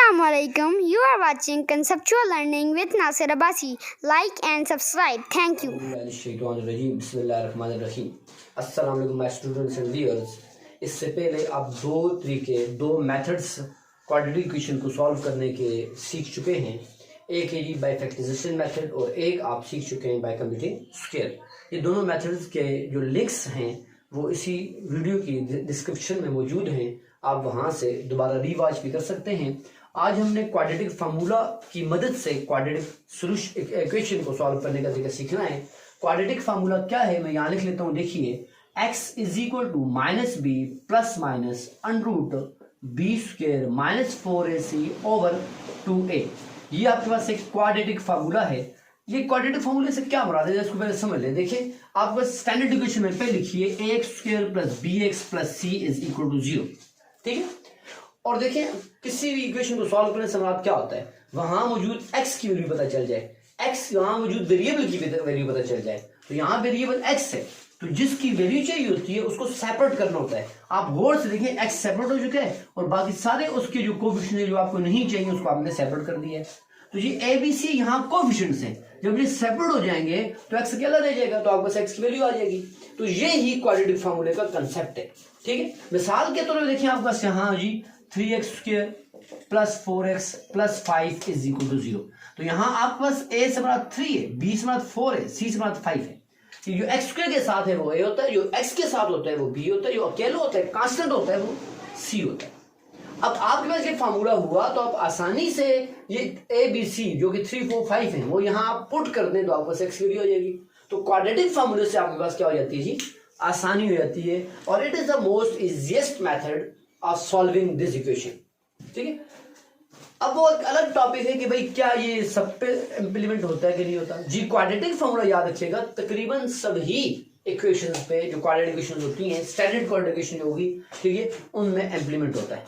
Assalamualaikum. You are watching Conceptual Learning with Nasir Abbasi. Like and subscribe. Thank you. अस्सलाम वालेकुम my students and viewers. इससे पहले आप दो मेथड्स क्वाड्रेटिक इक्वेशन को सॉल्व करने के सीख चुके हैं। एक है जी बाय फैक्टराइजेशन मेथड और एक आप सीख चुके हैं बाय कंप्यूटिंग स्क्वायर। ये दोनों मेथड्स के जो लिंक्स हैं वो इसी वीडियो की डिस्क्रिप्शन में मौजूद हैं, आप वहां से दोबारा रिवॉच भी कर सकते हैं। आज हमने क्वाड्रेटिक फार्मूला की मदद से क्वाड्रेटिक सॉल्यूशन इक्वेशन को सॉल्व करने का तरीका सीखना है। क्वाड्रेटिक फार्मूला क्या है मैं यहाँ लिख लेता हूँ। देखिए x is equal to minus b plus minus under b square minus 4ac over 2a। ये आपके पास एक क्वाड्रेटिक फार्मूला है। ये क्वाड्रेटिक फार्मूले से क्या मुराद है इसको पहले समझ लें। देखिए आप बस स्टैंडर्ड इक्वेशन में पे लिखिए ax square plus bx plus c is equal to 0, ठीक है। और देखिए किसी भी इक्वेशन को सॉल्व करने से मुराद क्या होता है, वहां मौजूद x की वैल्यू पता चल जाए, x वहां मौजूद वेरिएबल की वैल्यू पता चल जाए। तो यहाँ वेरिएबल x है तो जिसकी वैल्यू चाहिए होती है उसको सेपरेट करना होता है। आप गौर से देखिए x सेपरेट हो चुका है और बाकी सारे उसके जो कोफिशिएंट है जो आपको नहीं चाहिए उसको आपने सेपरेट कर दिया है। तो ये ABC यहाँ कोफिशिएंट्स हैं, जब ये सेपरेट हो जाएंगे तो x अकेला रह जाएगा तो आपके पास x की वैल्यू आ जाएगी। तो ये ही क्वाड्रेटिक फार्मूले का कंसेप्ट है, ठीक है। मिसाल के तौर पर देखिए आपके पास यहाँ जी 3x square plus 4x plus 5 is equal to 0। तो यहाँ आपके पास a से बड़ा 3 है, b से बड़ा 4 है, c से बड़ा 5 है। जो x स्क्वायर के साथ है वो a होता है, जो x के साथ होता है वो b होता है, जो अकेला होता है कांस्टेंट होता है वो c होता है। अब आपके पास ये फार्मूला हुआ तो आप आसानी से ये a b c जो कि 3 4 5 है वो यहाँ आप पुट कर दें तो आपके पास x की वैल्यू आ जाएगी। तो क्वाड्रेटिक फार्मूले से आपके पास क्या हो जाती है जी, आसानी हो जाती है और it is the most easiest method of solving this equation, ठीक है। अब वो एक अलग टॉपिक है कि भाई क्या ये सब पे इंप्लीमेंट होता है कि नहीं होता। जी क्वाड्रेटिक फार्मूला याद रखिएगा तकरीबन सभी इक्वेशंस पे जो क्वाड्रेटिक इक्वेशंस होती हैं, स्टैंडर्ड क्वाड्रेटिक इक्वेशन होगी, ठीक है, उनमें इंप्लीमेंट होता है,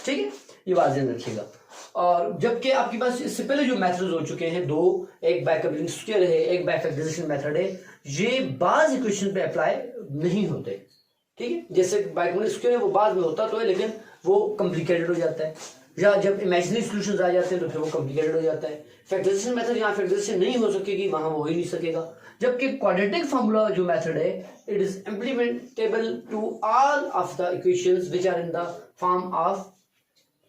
ठीक है, ये बात ध्यान रखिएगा। और जबकि आपके पास इससे पहले जो मेथड्स हो चुके हैं दो, एक बाय कंप्यूटिंग स्क्वायर है, एक बाय फैक्टराइजेशन मेथड है, ये बाज इक्वेशन पे अप्लाई नहीं होते, ठीक है। जैसे बाय कंप्यूटिंग स्क्वायर है वो बाद में होता तो है लेकिन वो कॉम्प्लिकेटेड हो जाता है, या जब इमेजिनरी सॉल्यूशंस आ जाते हैं तो फिर वो कॉम्प्लिकेटेड हो जाता है। फैक्टराइजेशन मेथड यहाँ फैक्टराइजेशन नहीं हो सकेगी, वहां वो ही नहीं सकेगा। जबकि क्वाड्रेटिक फार्मूला जो मेथड है it is implementable to all of the equations which are in the form of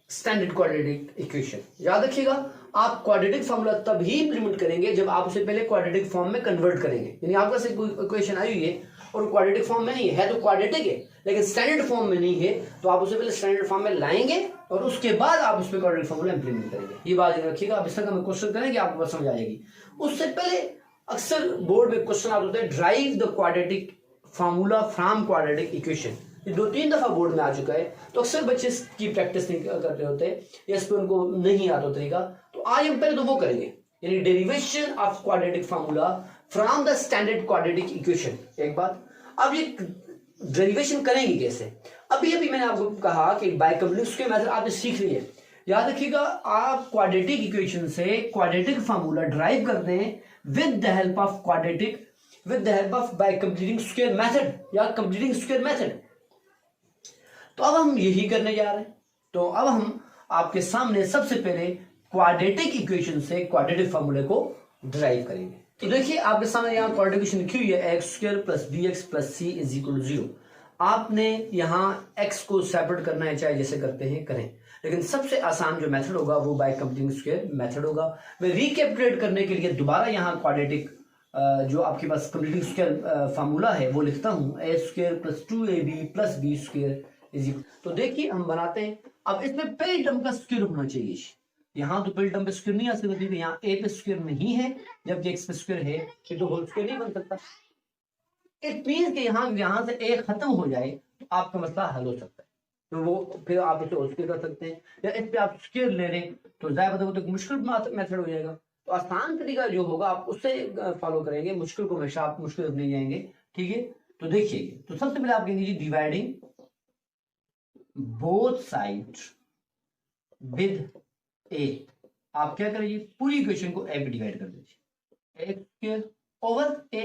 standard quadratic equation. याद रखिएगा आप क्वाड्रेटिक फार्मूला तभी इंप्लीमेंट करेंगे जब आप उसे पहले क्वाड्रेटिक फॉर्म में कन्वर्ट करेंगे। यानी आपके पास कोई इक्वेशन आई हुई है और क्वाड्रेटिक फॉर्म में नहीं है तो क्वाड्रेटिक है लेकिन स्टैंडर्ड फॉर्म में नहीं है, तो आप उसे पहले स्टैंडर्ड फॉर्म में लाएंगे और उसके बाद आप उस पर क्वाड्रेटिक फार्मूला इंप्लीमेंट करेंगे। ये बात याद रखिएगा। आप इस तरह का क्वेश्चन करेंगे आपको बात समझ आ जाएगी। उससे पहले अक्सर बोर्ड में क्वेश्चन आता होता है drive the quadratic formula from quadratic equation. ये 2-3 दफा बोर्ड में आ चुका है तो अक्सर बच्चे इसकी प्रैक्टिस नहीं कर रहे होते या इस पर उनको नहीं आता तरीका। तो आज हम पहले तो वो करेंगे यानी derivation of quadratic formula from the standard quadratic equation. एक बात, अब ये डेरिवेशन करेंगे कैसे। अभी मैंने आपको कहा कि बाय कंप्यूटिंग स्क्वायर मेथड आपने सीख लिया। याद रखिएगा आप क्वाड्रेटिक इक्वेशन से क्वाड्रेटिक फार्मूला ड्राइव करते हैं with the help of by computing square method या कंप्यूटिंग स्क्वायर मेथड। तो अब हम यही करने जा रहे हैं। तो अब हम आपके सामने सबसे पहले क्वाड्रेटिक इक्वेशन से क्वाड्रेटिक फार्मूले को ड्राइव करेंगे। तो देखिए आपके सामने यहाँ क्वाड्रेटिक इक्वेशन लिखी हुई है x square plus bx plus c is equal to 0। आपने यहाँ x को सेपरेट करना है, चाहे जैसे करते हैं करें, लेकिन सबसे आसान जो मेथड होगा वो बाय कंप्यूटिंग स्क्वायर मेथड होगा। मैं रिकैपिटुलेट करने के लिए दोबारा यहाँ क्वाड्रेटिक जो आपके पास कंप्यूटिंग स्क्वायर फार्मूला है वो लिखता हूँ a square plus 2ab plus b square. तो देखिए हम बनाते हैं। अब इसमें पहली टर्म का स्क्वायर होना चाहिए। यहाँ तो पहली टर्म पे स्क्वायर नहीं आ सकता क्योंकि यहाँ a पे स्क्वायर नहीं है जबकि x पे स्क्वायर है, फिर तो होल स्क्वायर नहीं बन सकता। इट मींस कि यहाँ से a खत्म हो जाए तो आपका मसला हल हो सकता है। तो वो फिर आप इसे होल स्क्वायर कर सकते हैं या इस पे आप स्क्वायर ले लें तो जाहिर बात है तो मुश्किल मेथड हो जाएगा। तो आसान तरीका जो होगा आप उससे फॉलो करेंगे, मुश्किल को हमेशा आप मुश्किल नहीं जाएंगे, ठीक है। तो देखिए तो सबसे पहले आप कहेंगे dividing both side with a। आप क्या करिए पूरी इक्वेशन को a पे डिवाइड कर दीजिए, x square over a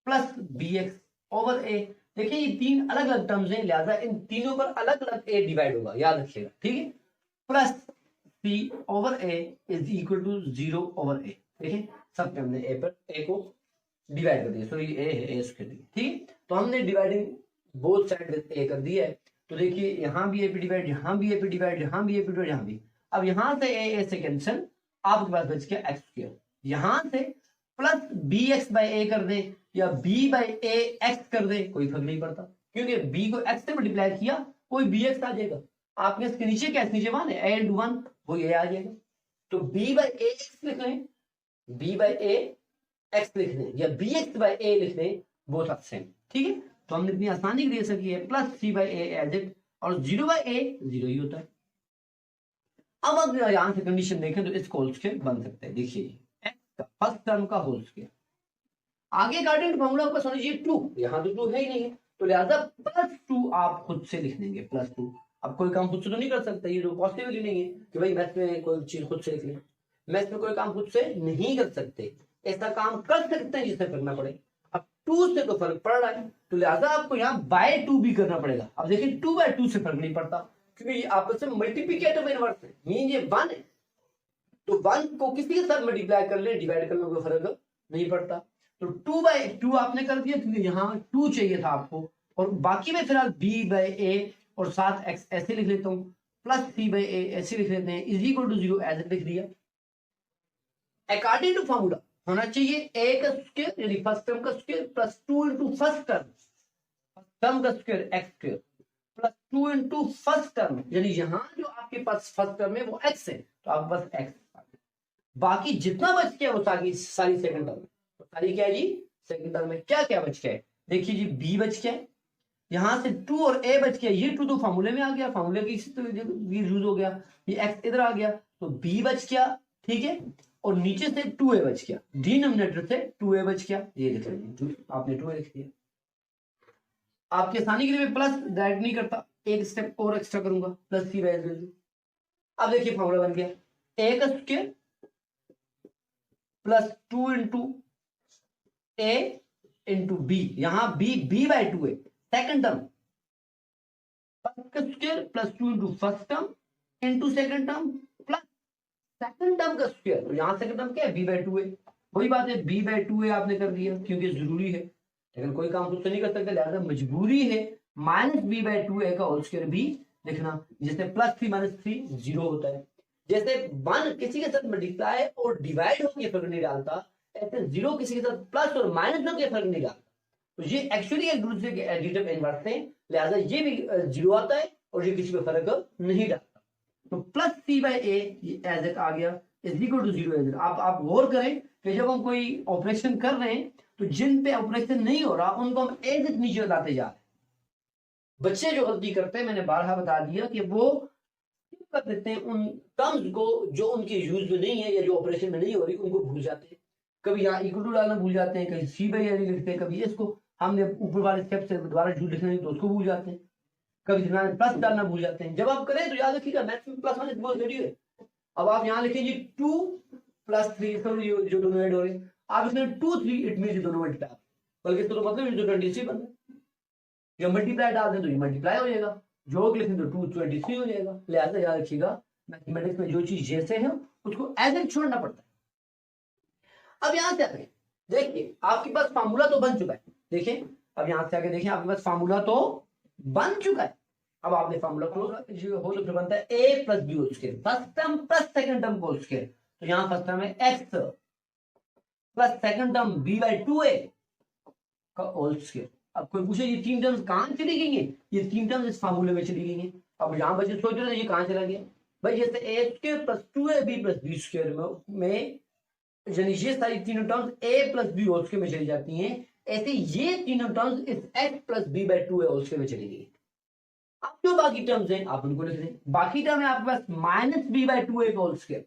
plus bx over a। देखिए ये तीन अलग अलग टर्म्स हैं लिहाजा इन तीनों पर अलग अलग a डिवाइड होगा, याद रखिएगा, ठीक है। Plus C over A is equal to 0 over A. देखिए सब पे हमने ए पर ए को डिवाइड कर दिया, सॉरी ए है, ए स्क्वायर दिया, ठीक है। तो हमने डिवाइडिंग बोथ साइड विद ए कर दिया है। तो देखिए यहाँ भी ए पे डिवाइड, यहाँ भी ए पे डिवाइड, यहाँ भी ए पे डिवाइड, यहाँ भी। अब यहाँ से ए से कैंसिल, आपके पास बच गया एक्स स्क्वायर। यहाँ से प्लस बी एक्स बाई ए कर दे या बी बाई ए एक्स कर दे, कोई फर्क नहीं पड़ता, क्योंकि बी को एक्स से मल्टीप्लाई किया कोई बी एक्स आ जाएगा। आपके इसके नीचे क्या, नीचे 1 है, ए इंटू 1 वो ये आ जाएगा। तो बी बाई ए एक्स लिख रहे हैं, बी बाई ए एक्स लिख रहे हैं या बी एक्स बाई ए लिख रहे हैं, बोथ आर सेम, ठीक है। तो हमने इतनी आसानी के लिए सकी है plus c by a as it, और 0 बाई ए 0 ही होता है। अब अगर यहां से कंडीशन देखें तो इसको होल स्क्वायर बन सकता है। देखिए एक्स का फर्स्ट टर्म का होल स्क्वायर, आगे गार्डियन फॉर्मूला आपका समझिए 2, यहाँ तो 2 है ही नहीं है, तो लिहाजा +2 आप खुद से लिख लेंगे, +2। अब कोई काम खुद से तो नहीं कर सकता, ये तो पॉसिबल ही नहीं है कि भाई मैथ में कोई चीज खुद से लिख ले। मैथ में कोई काम खुद से नहीं कर सकते, ऐसा काम कर सकते हैं जिससे करना पड़े। अब 2 से तो फर्क पड़ रहा है, तो लिहाजा आपको यहाँ बाय 2 भी करना पड़ेगा। अब देखिए 2 बाय 2 से फर्क नहीं पड़ता, क्योंकि ये आपस में मल्टीप्लिकेटिव इनवर्स है, मीन ये 1 है, तो 1 को किसी के साथ मल्टीप्लाई कर ले, डिवाइड कर ले, कोई फर्क नहीं पड़ता। तो 2 बाय 2 आपने कर दिया, क्योंकि यहाँ 2 चाहिए था आपको, और बाकी में फिलहाल b बाय ए और साथ x ऐसे लिख लेता हूँ, प्लस c बाय ए ऐसे लिख लेते हैं, इज इक्वल टू 0 एज लिख दिया। अकॉर्डिंग टू फॉर्मूला होना चाहिए a का स्क्वायर यानी फर्स्ट टर्म का square plus 2 into first term का square x square plus 2 into first term, यानी यहाँ जो आपके पास फर्स्ट टर्म है वो x है, तो आप बस x, बाकी जितना बच गया वो सारी सेकंड टर्म, सारी क्या है जी सेकंड टर्म में। क्या क्या बच गया है, देखिए जी b बच गया, यहां से 2 और a बच गया, ये 2 तो फार्मूले में आ गया, फार्मूले की तो यूज हो गया, ये x इधर आ गया, तो b बच गया, ठीक है, और नीचे से 2a बच गया, डिनोमिनेटर से 2a बच गया, ये लिख लीजिए, आपने 2a लिख दिया। आपकी आसानी के लिए मैं प्लस डायरेक्ट नहीं करता, एक स्टेप और एक्स्ट्रा करूंगा, प्लस c बाय l। अब देखिए फार्मूला बन गया a का square plus 2 into a into b, यहां b बाय 2 है, सेकंड टर्म फर्स्ट का square plus 2 into first term into second term plus second term का स्क्वायर, तो यहां सेकंड टर्म क्या है b बाय 2 है, वही बात है b बाय 2 है आपने कर दिया, क्योंकि जरूरी है, लेकिन कोई काम खुद से नहीं कर सकते, लिहाजा मजबूरी है माइनस b बाय 2 का होल स्क्वायर भी लिखना, जैसे प्लस 3 माइनस 3 0 होता है, जैसे 1 किसी के साथ मल्टीप्लाई और डिवाइड होकर फर्क नहीं डालता, ऐसे 0 किसी के साथ प्लस और माइनस होकर फर्क नहीं डालता। तो ये एक्चुअली एक दूसरे के एडिटिव इनवर्स हैं, लिहाजा ये भी 0 आता है और ये किसी पे फर्क नहीं डालता। तो plus c by A as it आ गया, is equal to 0 as it. आप गौर करें कि जब हम कोई ऑपरेशन कर रहे हैं तो जिन पे ऑपरेशन नहीं हो रहा उनको हम एज इट नीचे लाते जा रहे हैं। बच्चे जो गलती करते हैं, मैंने बारहा बता दिया कि वो कर देते हैं उन टर्म्स को जो उनके यूज में नहीं है या जो ऑपरेशन में नहीं हो रही, उनको भूल जाते हैं। कभी यहाँ इक्वल टू डालना भूल जाते हैं, कहीं सी बाई ए लिखते हैं, कभी इसको हमने ऊपर वाले स्टेप से दोबारा जूट लिखना है तो उसको भूल जाते हैं, कभी प्लस डालना भूल जाते हैं। जब आप करें तो याद रखिएगा मैथ्स में प्लस माइनस बहुत जरूरी है। अब आप यहाँ लिखेंगे 2 प्लस 3 जो दोनों ऐड हो रहे हैं, आप इसमें 2 3 इट मीन दोनों मल्टीप्लाई, बल्कि तो मतलब जो 23 बन रहा है, जो मल्टीप्लाई डाल दें तो ये मल्टीप्लाई हो जाएगा, जोड़ लिखें तो 223 हो जाएगा। लिहाजा याद रखिएगा मैथमेटिक्स में जो चीज जैसे है उसको एज इट छोड़ना पड़ता है। अब यहां से आगे देखिए आपके पास फार्मूला तो बन चुका है, देखिए अब यहां से आगे देखिए आपके पास फार्मूला तो बन चुका है। अब आपने फार्मूला क्लोज हो तो फिर बनता है a plus b whole square, first term plus second term whole square, तो यहां फर्स्ट टर्म है x plus second term b by 2a का होल स्क्वायर। अब कोई पूछे ये 3 टर्म्स कहां चली गई हैं, ये 3 टर्म्स इस फार्मूले में चली गई हैं। अब यहां बच्चे सोच रहे हैं ये कहां चला गया भाई, जैसे a square plus 2ab plus b square में यानी ये सारी तीनों terms a plus b whole square में चली जाती हैं, ऐसे ये तीनों टर्म्स इस x plus b by 2a whole square में चली गई। अब जो बाकी टर्म्स हैं आप उनको लिख दें, बाकी टर्म है आपके पास माइनस b बाय 2a का होल स्क्वायर,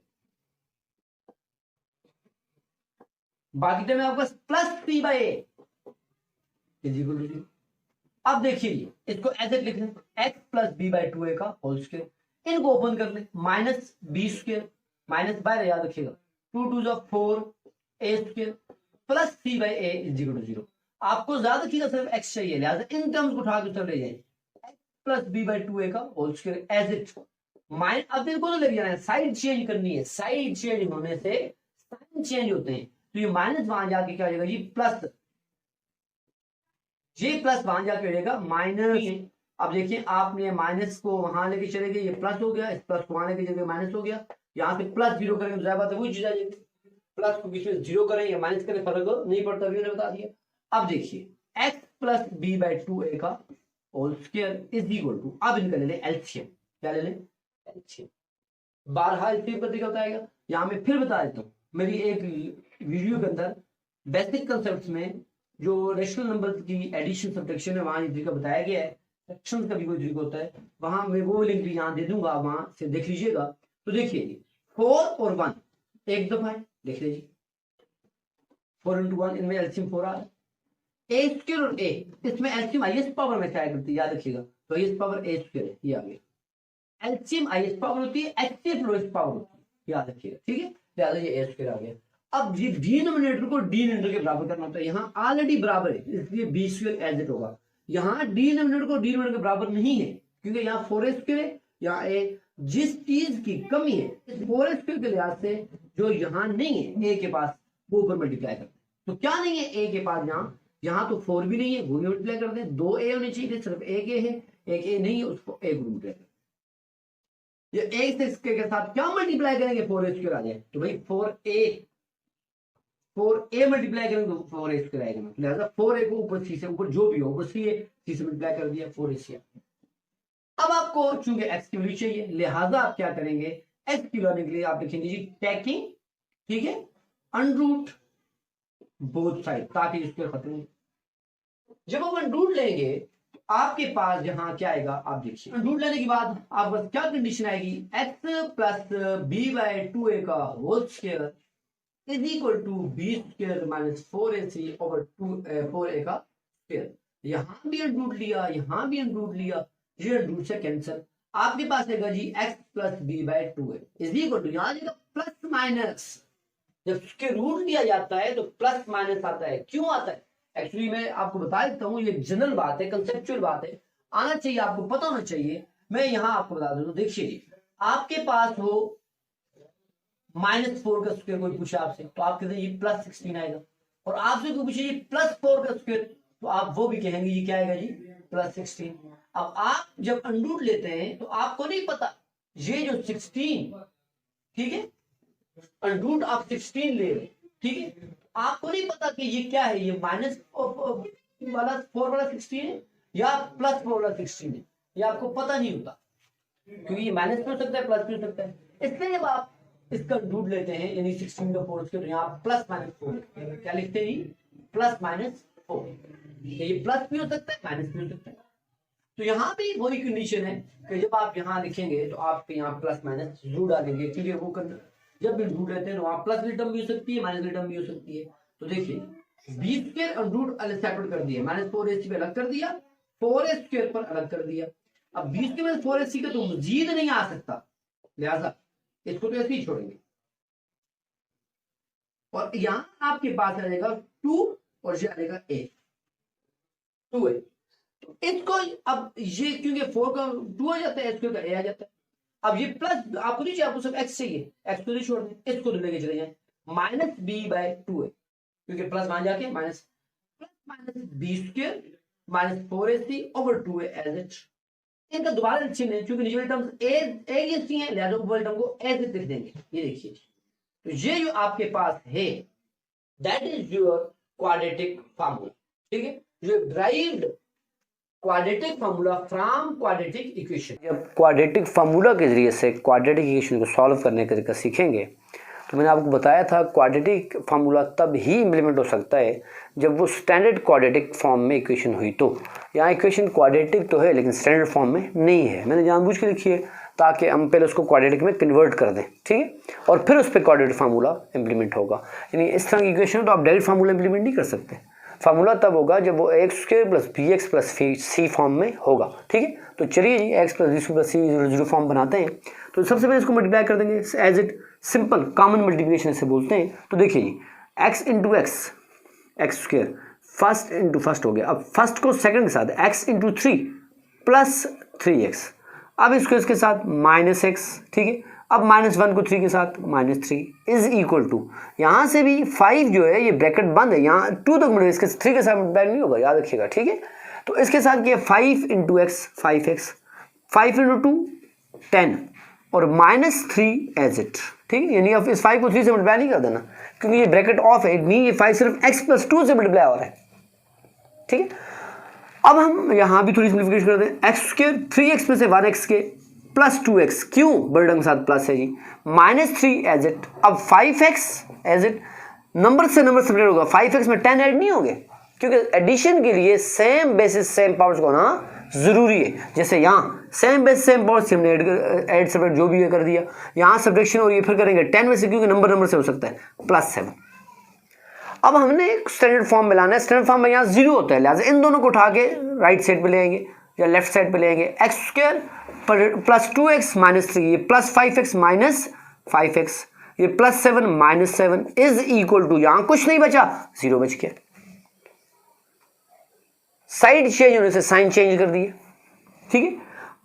बाकी टर्म है आपके पास plus c by a is equal to 0। अब देखिए इसको ऐसे लिख लें x plus b by 2a का होल स्क्वायर, इनको ओपन कर लें minus b square minus by याद रखिएगा 2 2 4 a square plus c by a is equal to 0। आपको ज्यादा रखिएगा सिर्फ x चाहिए, लिहाजा इन टर्म्स को उठा के चले जाएं, x plus b by 2a का होल स्क्वायर एज इट अब इनको तो लग जाना है, साइड चेंज करनी है, साइड चेंज होने से साइन चेंज होते हैं, तो ये माइनस वहां जाके क्या हो जाएगा जी प्लस, ये प्लस वहां जाके हो जाएगा माइनस। अब देखिए आपने माइनस को वहां लेके चले गए, ये प्लस हो गया, इस प्लस को वहां लेके चले माइनस हो गया, यहाँ से प्लस जीरो करेंगे तो जाहिर बात है वही चीज आ जाएगी, प्लस को बीच में जीरो करें या माइनस करें फर्क नहीं पड़ता, मैंने बता दिया। अब देखिए x plus b by 2a का whole square is equal to, अब इनका ले लें एलसीएम, क्या ले लें एलसीएम, 12 एलसीएम का तरीका बताएगा। यहाँ मैं फिर बता देता हूँ, मेरी एक वीडियो के अंदर बेसिक कंसेप्ट में जो रेशनल नंबर की एडिशन सब्ट्रैक्शन है वहां ये तरीका बताया गया है, सेक्शन का भी कोई तरीका होता है, वहां मैं वो लिंक भी यहाँ दे दूंगा, वहां से देख लीजिएगा। तो देखिए 4 और 1 एक दफा है, देख लीजिए 4 into 1 इनमें एलसीएम 4 आ रहा है, ए स्क्वायर और ए, इसमें एलसीएम आईएस पावर में क्या करती है याद रखिएगा, तो आईएस पावर ए स्क्वायर है, ये आ गया, एलसीएम आईएस पावर होती है, एचसीएफ लोएस्ट पावर होती है, याद रखिएगा, ठीक है, लिहाजा ये ए स्क्वायर आ गया। अब ये डिनोमिनेटर को डिनोमिनेटर के बराबर करना होता है, यहाँ ऑलरेडी बराबर है इसलिए बी स्क्वायर एज इट होगा, यहाँ डिनोमिनेटर को डिनोमिनेटर के बराबर नहीं है क्योंकि यहाँ 4a स्क्वायर है, यहाँ ए, जिस चीज की कमी है इस 4a स्क्वायर के लिहाज से जो यहाँ नहीं है ए के पास वो ऊपर मल्टीप्लाई करते हैं, तो क्या नहीं है ए के पास, यहाँ तो 4 भी नहीं है वो भी मल्टीप्लाई करते हैं, 2 ए होने चाहिए, सिर्फ एक ए है, एक ए नहीं है उसको ए को मल्टीप्लाई करते हैं, ये एक से के साथ क्या मल्टीप्लाई करेंगे 4a स्क्वायर आ जाए, तो भाई 4a मल्टीप्लाई करेंगे तो 4a स्क्वायर आएगा, लिहाजा 4a को ऊपर सी से, ऊपर जो भी हो ऊपर सी से मल्टीप्लाई कर दिया 4a सी। अब आपको चूंकि x की वैल्यू चाहिए लिहाजा आप क्या करेंगे, x की वैल्यू के लिए आप लिखेंगे जी टेकिंग, ठीक है, अनरूट बोथ साइड ताकि इसके खत्म हो। जब आप अनरूट लेंगे तो आपके पास यहां क्या आएगा, आप देखिए अनरूट लेने के बाद आप बस क्या कंडीशन आएगी, x plus b by 2a का whole square is equal to b square minus 4ac over 4a का स्क्वायर, यहां भी अनरूट लिया, यहां भी अनरूट लिया, ये रूट से कैंसिल, आपके पास आएगा जी x plus b by 2a is equal to, यहां आएगा प्लस माइनस, जब उसके रूट लिया जाता है तो प्लस माइनस आता है, क्यों आता है, एक्चुअली मैं आपको बता देता हूँ, ये जनरल बात है, कंसेप्चुअल बात है, आना चाहिए आपको पता होना चाहिए, मैं यहां आपको बता दूं, देखिए आपके पास हो -4 का स्क्वायर कोई पूछा आपसे तो आप कहते हैं ये +16 आएगा, और आपसे कोई पूछे ये +4 का स्क्वायर तो आप वो भी कहेंगे ये क्या आएगा जी +16। अब आप जब अनरूट लेते हैं तो आपको नहीं पता ये जो 16, ठीक है, अनरूट आप 16 ले रहे, ठीक है, आपको नहीं पता कि ये क्या है, ये माइनस वाला 4 वाला 16 है या +4 वाला 16 है, ये आपको पता नहीं होता क्योंकि ये माइनस भी हो सकता है प्लस भी हो सकता है, इसलिए जब आप इसका रूट लेते हैं यानी 16 का 4 तो यहाँ +-4 क्या लिखते हैं, +-4, ये प्लस भी हो सकता है माइनस भी हो सकता है, तो यहाँ भी वही कंडीशन है कि जब आप यहाँ लिखेंगे तो आप यहाँ प्लस माइनस जरूर डालेंगे, क्योंकि वो जब भी रूट लेते हैं तो वहाँ प्लस वाली टर्म भी हो सकती है माइनस वाली टर्म भी हो सकती है, तो देखिए बी स्क्वायर और रूट अलग सेपरेट कर दिया, -4ac पे अलग कर दिया, 4a स्क्वायर पर अलग कर दिया, अब बी स्क्वायर 4ac का तो मजीद नहीं आ सकता, लिहाजा इसको तो ऐसे ही छोड़ेंगे, और यहाँ आपके पास आ जाएगा 2 और ये आ जाएगा a 2a, तो इसको अब ये क्योंकि 4 का 2 आ जाता है, स्क्वायर का a आ जाता है, अब ये प्लस आपको नहीं चाहिए, आपको सब x चाहिए, x को नहीं छोड़ दें, इसको तो लेके चले जाए -b/2a, क्योंकि प्लस वहां जाके minus b square -4ac over 2a as it, इनका दोबारा चिन्ह है क्योंकि नीचे वाली टर्म्स a जैसी हैं, लिहाजा ऊपर वाली टर्म को एज इट लिख देंगे, ये देखिए, तो ये जो आपके पास है that is your quadratic formula, ठीक है, जो derived quadratic formula from quadratic equation. जब क्वाड्रेटिक फार्मूला के जरिए से क्वाड्रेटिक इक्वेशन को सॉल्व करने का तरीका सीखेंगे तो मैंने आपको बताया था क्वाड्रेटिक फार्मूला तब ही इम्प्लीमेंट हो सकता है जब वो स्टैंडर्ड क्वाड्रेटिक फॉर्म में इक्वेशन हुई, तो यहाँ इक्वेशन क्वाड्रेटिक तो है लेकिन स्टैंडर्ड फॉर्म में नहीं है, मैंने जानबूझ के लिखी है ताकि हम पहले उसको क्वाड्रेटिक में कन्वर्ट कर दें, ठीक है, और फिर उस पर क्वाड्रेटिक फार्मूला इंप्लीमेंट होगा, यानी इस तरह की इक्वेशन तो आप डायरेक्ट फार्मूला इंप्लीमेंट नहीं कर सकते, फार्मूला तब होगा जब वो x² + bx + c फॉर्म में होगा, ठीक है, तो चलिए जी x + b² + c 0 फॉर्म बनाते हैं, तो सबसे पहले इसको मल्टीप्लाई कर देंगे as it, simple common multiplication से बोलते हैं, तो देखिए जी x × x² first into first हो गया, अब फर्स्ट को सेकंड के साथ x × 3 + 3x, अब इसको इसके साथ -x, ठीक है। अब -1 को 3 के साथ -3 इज इक्वल टू, यहाँ से भी 5 जो है ये ब्रैकेट बंद है, यहाँ 2 तक मिले, इसके 3 के साथ मल्टीप्लाई नहीं होगा, याद रखिएगा, ठीक है। तो इसके साथ क्या 5 × x 5x, 5 × 2 10 और -3 एज इट, ठीक है। यानी अब इस 5 को 3 से मल्टीप्लाई नहीं कर देना, क्योंकि ये ब्रैकेट ऑफ है, नहीं ये 5 सिर्फ x + 2 से मल्टीप्लाई हो रहा है, ठीक है। अब हम यहाँ भी थोड़ी सिंप्लीफिकेशन कर दें, x² 3x में से 1x के प्लस 2x, क्यों बड़े ढंग के साथ प्लस है जी, -3 एज इट। अब 5x एज इट, नंबर से नंबर सेपरेट होगा, 5x में 10 ऐड नहीं होंगे, क्योंकि एडिशन के लिए सेम बेसिस सेम पावर्स को होना जरूरी है। जैसे यहाँ सेम बेस सेम पावर्स हमने ऐड सेपरेट जो भी है कर दिया, यहाँ सब्ट्रैक्शन हो रही है, फिर करेंगे 10 में से, क्योंकि नंबर से हो सकता है, +7। अब हमने एक स्टैंडर्ड फॉर्म में लाना है, स्टैंडर्ड फॉर्म में यहाँ 0 होता है, लिहाजा इन दोनों को उठा के राइट साइड पे ले आएंगे या लेफ्ट साइड पे ले आएंगे। x² + 2x -3, ये +5x -5x, ये +7 -7 इज इक्वल टू, यहाँ कुछ नहीं बचा, 0 बच गया। साइड चेंज होने से साइन चेंज कर दिए, ठीक है।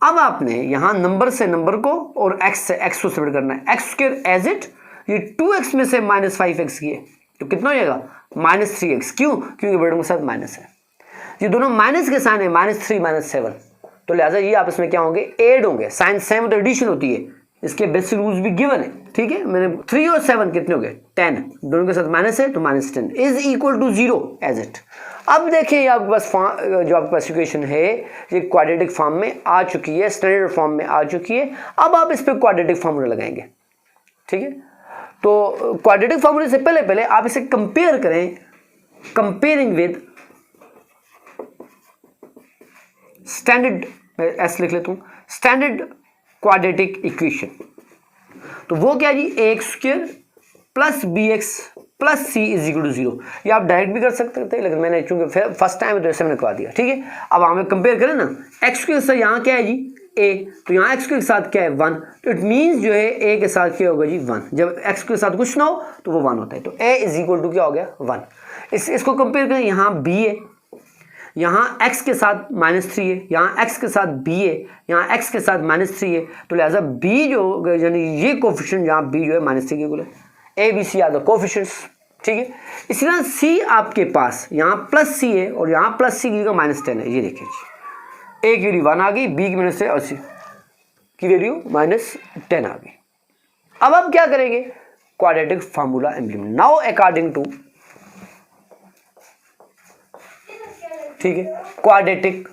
अब आपने यहाँ नंबर से नंबर को और x से x को सेपरेट करना है, x² एज इट, ये 2x में से -5x किए तो कितना हो जाएगा, -3x, क्यों, क्योंकि बड़े के साथ माइनस है, ये दोनों माइनस के साइन है, -3 -7, तो लिहाजा ये आपस में क्या होंगे, ऐड होंगे, साइन सेम तो एडिशन होती है, इसके बेसिक रूल्स भी गिवन है, ठीक है। मैंने 3 और 7 कितने हो गए, 10, दोनों के साथ माइनस है तो -10 is equal to 0 as it. अब देखिए ये आपके पास जो आपके पास इक्वेशन है ये क्वाड्रेटिक फॉर्म में आ चुकी है, स्टैंडर्ड फॉर्म में आ चुकी है। अब आप इस पर क्वाड्रेटिक फार्मूला लगाएंगे, ठीक है। तो क्वाड्रेटिक फार्मूले से पहले आप इसे कंपेयर करें, कंपेयरिंग विद स्टैंडर्ड, ऐसे लिख लेता हूं, स्टैंडर्ड क्वाड्रेटिक इक्वेशन। तो वो क्या जी, ax² + bx + c is equal to 0। ये आप डायरेक्ट भी कर सकते थे, लेकिन मैंने चूंकि फर्स्ट टाइम है तो ऐसे मैंने करवा दिया, ठीक है। अब हमें कंपेयर करें ना, x के साथ यहाँ क्या है जी a, तो यहाँ x के साथ क्या है 1, तो इट मीन्स जो है a के साथ क्या होगा जी 1, जब x के साथ कुछ ना हो तो वो 1 होता है, तो a इज इक्वल टू क्या हो गया 1। इसको कंपेयर करें, यहाँ b है, यहाँ x के साथ -3 है, यहाँ x के साथ b है, यहाँ x के साथ -3 है, तो लिहाजा b जो यानी ये कोफिशिएंट यहाँ b जो है -3 के इक्वल है, a b c are the coefficients, ठीक है। इसी तरह c आपके पास यहाँ +c है और यहाँ +c की जगह -10 है, ये देखिए a की वैल्यू 1 आ गई, b की वैल्यू से और c की वैल्यू -10 आ गई। अब आप क्या करेंगे, quadratic formula implement now according to, ठीक है, quadratic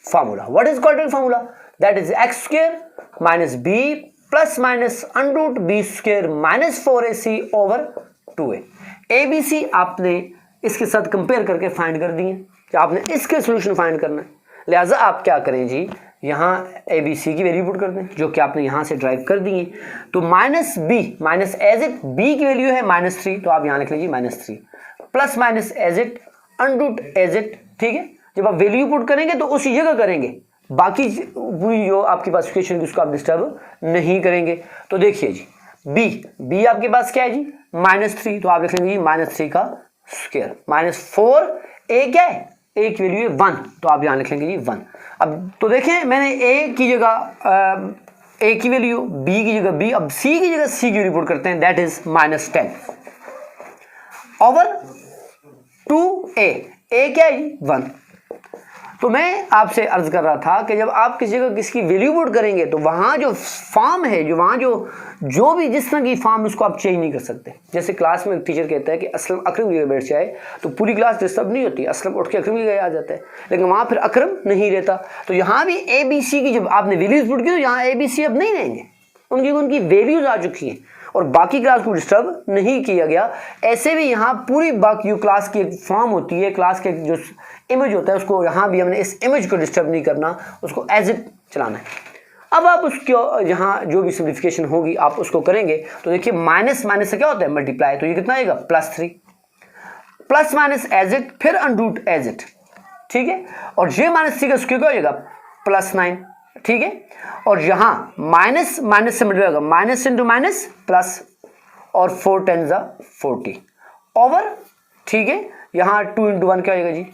formula. What is quadratic formula, that is x² - b ± √b² -4ac over 2a। abc आपने इसके साथ कंपेयर करके फाइंड कर दिए, कि आपने इसके सॉल्यूशन फाइंड करना है, लिहाजा आप क्या करें जी, यहाँ abc की वैल्यू पुट कर दें जो कि आपने यहाँ से ड्राइव कर दी है। तो -b एज इट b की वैल्यू है -3, तो आप यहाँ लिख लीजिए -3 ± एज इट एज इट, ठीक है। जब आप वैल्यू पुट करेंगे तो उसी जगह करेंगे, बाकी पूरी जो आपके पास इक्वेशन की उसको आप डिस्टर्ब नहीं करेंगे। तो देखिए जी b आपके पास क्या है जी -3, तो आप लिख लेंगे -3 का स्क्वायर, -4 a क्या है, a की वैल्यू है 1, तो आप यहाँ लिख लेंगे जी 1। अब तो देखें मैंने a की जगह a की वैल्यू, b की जगह b, अब c की जगह c की रिपोर्ट करते हैं, that is -10 over 2a, a क्या है 1। तो मैं आपसे अर्ज कर रहा था कि जब आप किसी जगह किसकी वैल्यू पुट करेंगे तो वहाँ जो फॉर्म है, जो वहाँ जो भी जिस तरह की फॉर्म, उसको आप चेंज नहीं कर सकते। जैसे क्लास में टीचर कहता है कि असलम अकरम की जगह बैठ जाए तो पूरी क्लास डिस्टर्ब नहीं होती, असलम उठ के अकरम की जगह आ जाता है, लेकिन वहाँ फिर अकरम नहीं रहता। तो यहाँ भी ABC की जब आपने वैल्यूज पुट की तो यहाँ ABC अब नहीं रहेंगे, उनकी वैल्यूज आ चुकी हैं और बाकी क्लास को डिस्टर्ब नहीं किया गया। ऐसे भी यहाँ पूरी बाकी जो क्लास की एक फॉर्म होती है, क्लास के जो इमेज होता है, उसको यहाँ भी हमने इस इमेज को डिस्टर्ब नहीं करना, उसको एज इट चलाना है। अब आप उसको यहाँ जो भी सिम्प्लिफिकेशन होगी आप उसको करेंगे तो देखिए माइनस से क्या होता है मल्टीप्लाई, तो ये कितना आएगा +3 ± एज इट फिर √ एज इट, ठीक है। और ये -3 का स्क्वायर क्या हो जाएगा +9, ठीक है। और यहाँ माइनस से मल्टीप्लाई होगा, माइनस इंटू माइनस प्लस, और 4 × 40 ओवर, ठीक है। यहाँ 2 × 1 क्या हो जाएगा जी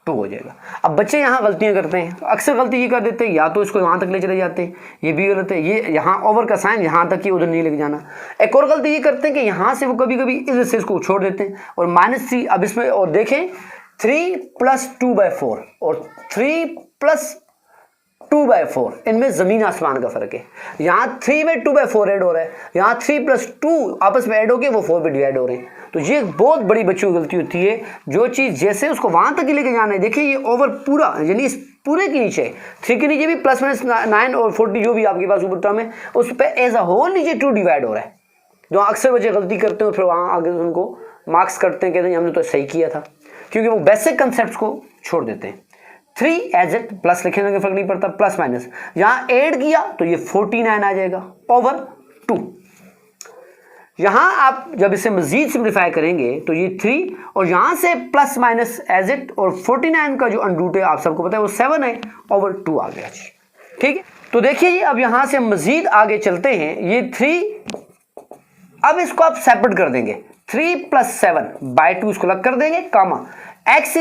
2 हो जाएगा। अब बच्चे यहाँ गलतियाँ करते हैं, अक्सर गलती ये कर देते हैं, या तो इसको यहाँ तक ले चले जाते हैं, ये भी गलत है, ये यहाँ ओवर का साइन यहाँ तक, ये उधर नहीं लेके जाना। एक और गलती ये करते हैं कि यहाँ से वो कभी कभी इधर से इसको छोड़ देते हैं और -3, अब इसमें और देखें 3 + 2/4 और 3 + 2/4, इनमें ज़मीन आसमान का फ़र्क है। यहाँ 3 में 2/4 ऐड हो रहा है, यहाँ 3 + 2 आपस में ऐड हो गए, वो 4 में डिवाइड हो रहे हैं। तो ये एक बहुत बड़ी बच्चों की गलती होती है, जो चीज़ जैसे उसको वहाँ तक ही लेके जाना है। देखिए ये ओवर पूरा, यानी इस पूरे के नीचे 3 के नीचे भी +-9 और 40 जो भी आपके पास ऊपर टर्म है, उस पर एज अ होल नीचे 2 डिवाइड हो रहा है। जो अक्सर बच्चे गलती करते हैं, फिर वहाँ आगे उनको मार्क्स करते हैं, कहते हैं हमने तो सही किया था, क्योंकि वो बेसिक कंसेप्ट को छोड़ देते हैं। 3 एज इट, प्लस लिखने का फर्क नहीं पड़ता, प्लस माइनस यहाँ ऐड किया तो ये 49 आ जाएगा ओवर 2। यहाँ आप जब इसे मजीद सिंप्लीफाई करेंगे तो ये 3 और यहाँ से प्लस माइनस एज इट, और 49 का जो अंडरूट है आप सबको पता है वो 7 है, ओवर 2 आ गया जी। ठीक है, तो देखिए अब यहाँ से मजीद आगे चलते हैं। ये 3, अब इसको आप सेपरेट कर देंगे, 3 + 7/2 इसको लग कर देंगे, कामा x =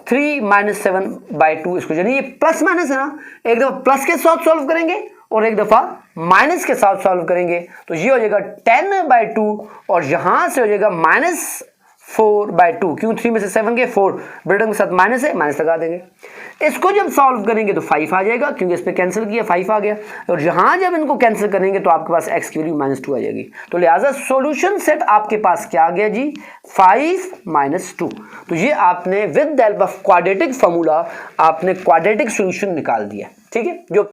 3 - 7/2 इसको, यानी ये प्लस माइनस है ना, एक दफा प्लस के साथ सॉल्व करेंगे और एक दफा माइनस के साथ सॉल्व करेंगे, तो ये हो जाएगा 10/2 और यहां से हो जाएगा -4/2। क्यों? 3 में से 7 के 4, ब्रेडन के साथ माइनस है, माइनस लगा देंगे। इसको जब सॉल्व करेंगे तो 5 आ जाएगा, क्योंकि इस पे कैंसिल किया 5 आ गया, और यहां जब इनको कैंसिल करेंगे तो आपके पास x की वैल्यू -2 आ जाएगी। तो लिहाजा सॉल्यूशन सेट आपके पास क्या आ गया जी? 5 - 2। तो ये आपने with the help of quadratic formula आपने क्वाड्रेटिक सॉल्यूशन निकाल दिया। ठीक है, जो